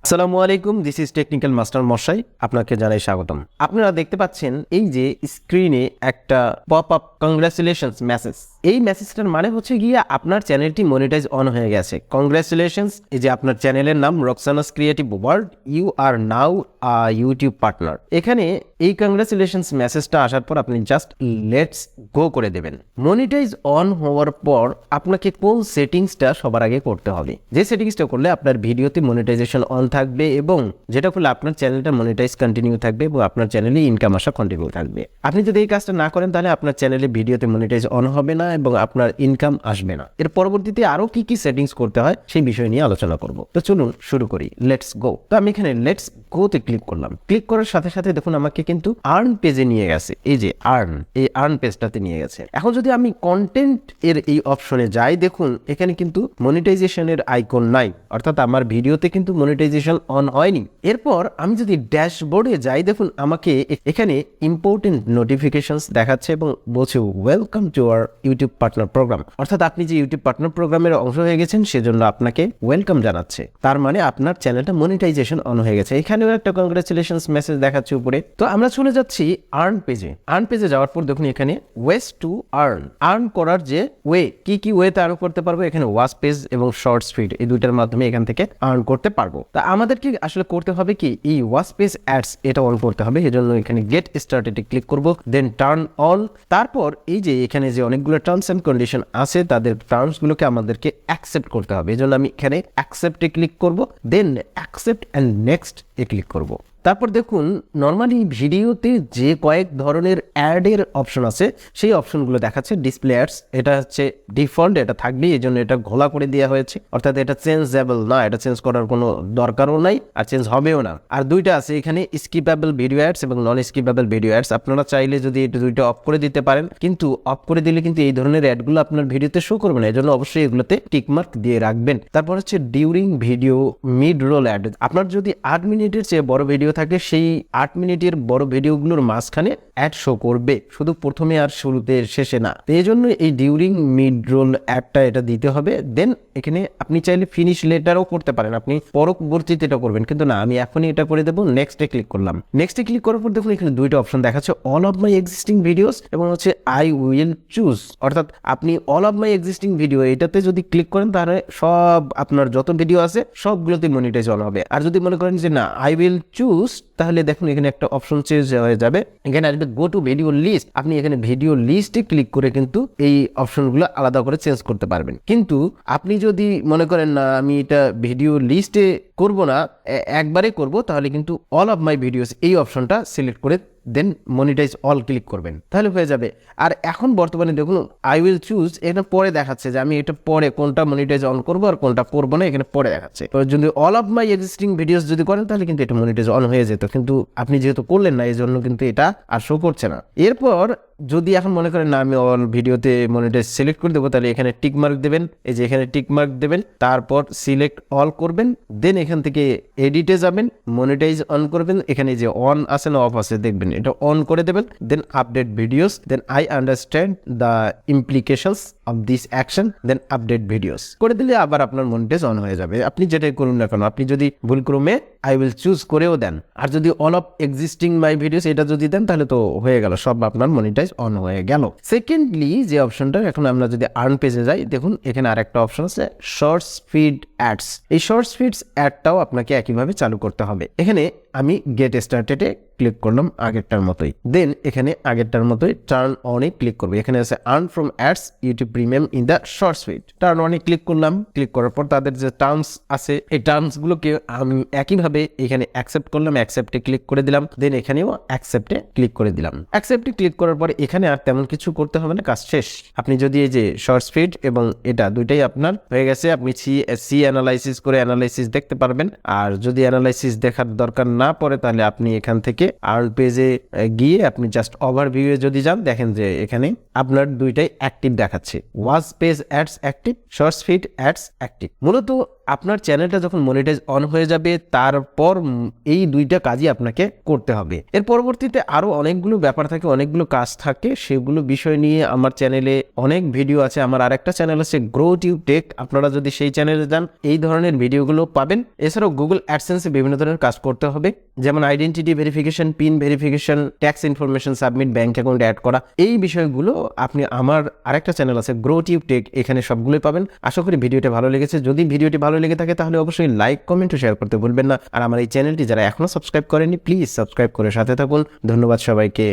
আসসালামু আলাইকুম, this is technical master মশাই, আপনাকে জানাই স্বাগতম। আপনারা দেখতে পাচ্ছেন এই যে স্ক্রিনে একটা পপ আপ কংগ্রাচুলেশনস মেসেজ। এই মেসেজটার মানে হচ্ছে গিয়ে আপনার চ্যানেলটি মনিটাইজ অন হয়ে গেছে। কংগ্রাচুলেশনস, এই যে আপনার চ্যানেলের নাম Roxana's Creative World, you are now a YouTube partner. এখানে এই কংগ্রাচুলেশনস মেসেজটা আসার পর আপনি জাস্ট লেটস গো করে দেবেন। মনিটাইজ অন হওয়ার পর আপনাকে কোন সেটিংসটা সবার আগে করতে হবে, যে সেটিংসটা করলে আপনার ভিডিওতে মনিটাইজেশন অন থাকবে এবং যেটা করলে আপনার চ্যানেলটা মনিটাইজ কন্টিনিউ থাকবে এবং আপনার চ্যানেলে ইনকাম আসা কন্টিনিউ থাকবে। আপনি যদি এই কাজটা না করেন তাহলে আপনার চ্যানেলে ভিডিওতে মনিটাইজ অন হবে না এবং আপনার ইনকাম আসবে না। এর পরবর্তীতে আরো কি কি সেটিংস করতে হয় সেই বিষয় নিয়ে আলোচনা করব। তো চলুন শুরু করি, লেটস গো। তো আমি এখানে লেটস গোতে ক্লিক করলাম। ক্লিক করার সাথে সাথে দেখুন আমাকে কিন্তু আর্ন পেজে নিয়ে গেছে। এই যে এই আর্ন পেজটাতে নিয়ে গেছে। এখন যদি আমি কন্টেন্ট এর এই অপশনে যাই, দেখুন এখানে কিন্তু মনিটাইজেশনের আইকন নাই, অর্থাৎ আমার ভিডিওতে কিন্তু মনিটাইজেশন অন হয়নি। এরপর আমি যদি ড্যাশবোর্ডে যাই, দেখুন আমাকে এখানে ইম্পর্টেন্ট নোটিফিকেশনস দেখাচ্ছে এবং বলছে welcome to our YouTube partner program, অর্থাৎ আপনি যে ইউটিউব পার্টনার প্রোগ্রামের অংশ হয়ে গেছেন সেজন্য আপনাকে ওয়েলকাম জানাচ্ছে। তার মানে আপনার চ্যানেলটা মনিটাইজেশন অন হয়ে গেছে। এখানেও একটা কংগ্রাচুলেশনস মেসেজ দেখাচ্ছে উপরে। তো আমরা চলে যাচ্ছি আর্ন পেজে। আর্ন পেজে যাওয়ার পর দেখুন এখানে ওয়েস টু আর্ন করার যে ওয়ে, কি কি ওয়েতে আর্ন করতে পারবো, এখানে ওয়াচ পেজ এবং শর্টস ফিড, এই দুইটার মাধ্যমে এখান থেকে আর্ন করতে পারবো। তা আমাদেরকে আসলে করতে হবে কি, এই ওয়াচ পেজ অ্যাডস এটা অন করতে হবে। এজন্য এখানে গেট স্টার্টেড ক্লিক করব, দেন টার্ন অন। তারপর এই যে এখানে যে অনেকগুলো টার্মস এন্ড কন্ডিশন আছে, তাদের টার্মস গুলোকে আমাদেরকে অ্যাকসেপ্ট করতে হবে। এজন্য আমি এখানে অ্যাকসেপ্টে ক্লিক করব, দেন অ্যাকসেপ্ট এন্ড নেক্সট এ ক্লিক করব। তারপর দেখুন নর্মালি ভিডিওতে যে কয়েক ধরনের অ্যাডের অপশন আছে সেই অপশনগুলো দেখাচ্ছে। ডিসপ্লে অ্যাডস এটা হচ্ছে ডিফল্ট, এটা থাকবেই, এই জন্য এটা ঘোলা করে দেওয়া হয়েছে, অর্থাৎ এটা চেঞ্জেবল না, এটা চেঞ্জ করার কোনো দরকারও নাই আর চেঞ্জ হবেও না। আর দুইটা আছে এখানে, স্কিপেবল ভিডিও অ্যাডস এবং নন স্কিপেবল ভিডিও অ্যাডস। আপনারা চাইলে যদি এটা দুইটা অফ করে দিতে পারেন, কিন্তু অফ করে দিলে কিন্তু এই ধরনের অ্যাডগুলো আপনার ভিডিওতে শো করবে না, এই জন্য অবশ্যই এগুলোতে টিকমার্ক দিয়ে রাখবেন। তারপর হচ্ছে during video mid roll ad. আপনার যদি 8 মিনিটের চেয়ে বড় ভিডিও থাকে, সেই 8 মিনিটের বড় ভিডিওগুলোর মাঝখানে অ্যাড শো করবে, শুধু প্রথমে আর শুরুতে শেষে না। তো এই জন্য এই ডিউরিং মিড রোল অ্যাডটা এটা দিতে হবে। দেন এখানে আপনি চাইলে ফিনিশ লেটারও করতে পারেন, আপনি পরবর্তীতে এটা করবেন, কিন্তু না, আমি এখনই এটা করে দেবো। নেক্সটে ক্লিক করলাম। নেক্সটে ক্লিক করার পর দেখুন এখানে দুইটা অপশন দেখাচ্ছে, all of my existing videos এবং হচ্ছে আই উইল চুজ, অর্থাৎ আপনি all of my existing video এটাতে যদি ক্লিক করেন তাহলে সব আপনার যত ভিডিও আছে সবগুলোতে মনিটাইজ অন হবে। আর যদি মনে করেন যে না আই উইল চুজ, তাহলে দেখুন এখানে একটা অপশন চেঞ্জ হয়ে যাবে, এখানে আসবে গো টু ভিডিও লিস্ট। আপনি এখানে ভিডিও লিস্টে ক্লিক করে কিন্তু এই অপশনগুলো আলাদা করে চেঞ্জ করতে পারবেন। কিন্তু আপনি যদি মনে করেন না আমি এটা ভিডিও লিস্টে করব না, একবারে করব, তাহলে কিন্তু অল অফ মাই ভিডিওস এই অপশনটা সিলেক্ট করে দেন মনিটাইজ অল ক্লিক করবেন, তাহলে হয়ে যাবে। আর এখন বর্তমানে দেখুন আই উইল চুজ, এটা পরে দেখাচ্ছে যে আমি এটা পরে কোনটা মনিটাইজ অন করবো আর কোনটা করবো না, এখানে পরে দেখাচ্ছে। তো যদি all of my existing videos যদি করেন তাহলে কিন্তু এটা মনিটাইজ অন হয়ে যেত, কিন্তু আপনি যেহেতু করলেন না এই জন্য কিন্তু এটা আর শো করছে না। এরপর যদি এখন মনে করেন না আমি অল ভিডিওতে মনিটাইজ সিলেক্ট করে দেবো, তাহলে এখানে টিক মার্ক দেবেন, এই যে এখানে টিক মার্ক দেবেন, তারপর সিলেক্ট অল করবেন, দেন এখান থেকে এডিটে যাবেন, মনিটাইজ অন করবেন, এখানে যে অন আছে না অফ আছে দেখবেন, এটা অন করে দেবেন, then update videos, then I understand the implications of this action, then update videos করে দিলে আবার আপনার মনিটাইজ অন হয়ে যাবে। আপনি যেটাই করুন না কেন, আপনি যদি ভুলক্রমে আই উইল চুজ করেও দেন আর যদি all of existing my videos এটা যদি দেন, তাহলে তো হয়ে গেল, সব আপনার মনিটাইজ অন হয়ে গেল। সেকেন্ডলি যে অপশনটা, এখন আমরা যদি আর্ন পেজে যাই, দেখুন এখানে আরেকটা অপশন আছে শর্টস ফিড অ্যাডস। এই শর্টস ফিডস অ্যাডটাও আপনাকে একইভাবে চালু করতে হবে। এখানে আমি গেট স্টার্টেডে ক্লিক করলাম আগেরটার মতোই, দেন এখানে আগেরটার মতোই টার্ন অনে ক্লিক করবো। এখানে আছে earn from ads YouTube premium in the shorts feed, turn অনে ক্লিক করলাম। ক্লিক করার পর তাদের যে টার্মস আছে এই টার্মস গুলোকে আমি একইভাবে এখানে অ্যাকসেপ্ট করলাম, অ্যাকসেপ্টে ক্লিক করে দিলাম, দেন এখানেও অ্যাকসেপ্টে ক্লিক করে দিলাম। অ্যাকসেপ্টে ক্লিক করার পর এখানে আর তেমন কিছু করতে হবে না, কাজ শেষ। আপনি যদি এই যে শর্টস ফিড এবং এটা দুইটাই আপনার হয়ে গেছে, আপনি সি অ্যানালাইসিস করে অ্যানালাইসিস দেখতে পারবেন। আর যদি অ্যানালাইসিস দেখার দরকার না পড়ে তাহলে আপনি এখান থেকে আর্ন পেজে গিয়ে আপনি জাস্ট ওভারভিউ এ যদি যান, দেখেন যে এখানে আপনার দুইটাই অ্যাক্টিভ দেখাচ্ছে, watch page ads active, shorts feed ads active. মূলত আপনার চ্যানেলটা যখন মনিটাইজ অন হয়ে যাবে তারপর এই দুইটা কাজই আপনাকে করতে হবে। এর পরবর্তীতে আরও অনেকগুলো ব্যাপার থাকে, অনেকগুলো কাজ থাকে, সেগুলো বিষয় নিয়ে আমার চ্যানেলে অনেক ভিডিও আছে। আমার আরেকটা চ্যানেল আছে গ্রো টিউব টেক, আপনারা যদি সেই চ্যানেলে যান এই ধরনের ভিডিওগুলো পাবেন। এছাড়াও গুগল অ্যাডসেন্সে বিভিন্ন ধরনের কাজ করতে হবে, যেমন identity verification, pin verification, tax information submit, bank account add করা, এই বিষয়গুলো আপনি আমার আরেকটা চ্যানেল আছে গ্রো টিউব টেক, এখানে সবগুলোই পাবেন। আশা করি ভিডিওটি ভালো লেগেছে। যদি ভিডিওটি ভালো লেগে থাকে তাহলে অবশ্যই লাইক, কমেন্ট ও শেয়ার করতে ভুলবেন না। আর আমার এই চ্যানেলটি যারা এখনো সাবস্ক্রাইব করেনি প্লিজ সাবস্ক্রাইব করে সাথে থাকুন। ধন্যবাদ সবাইকে।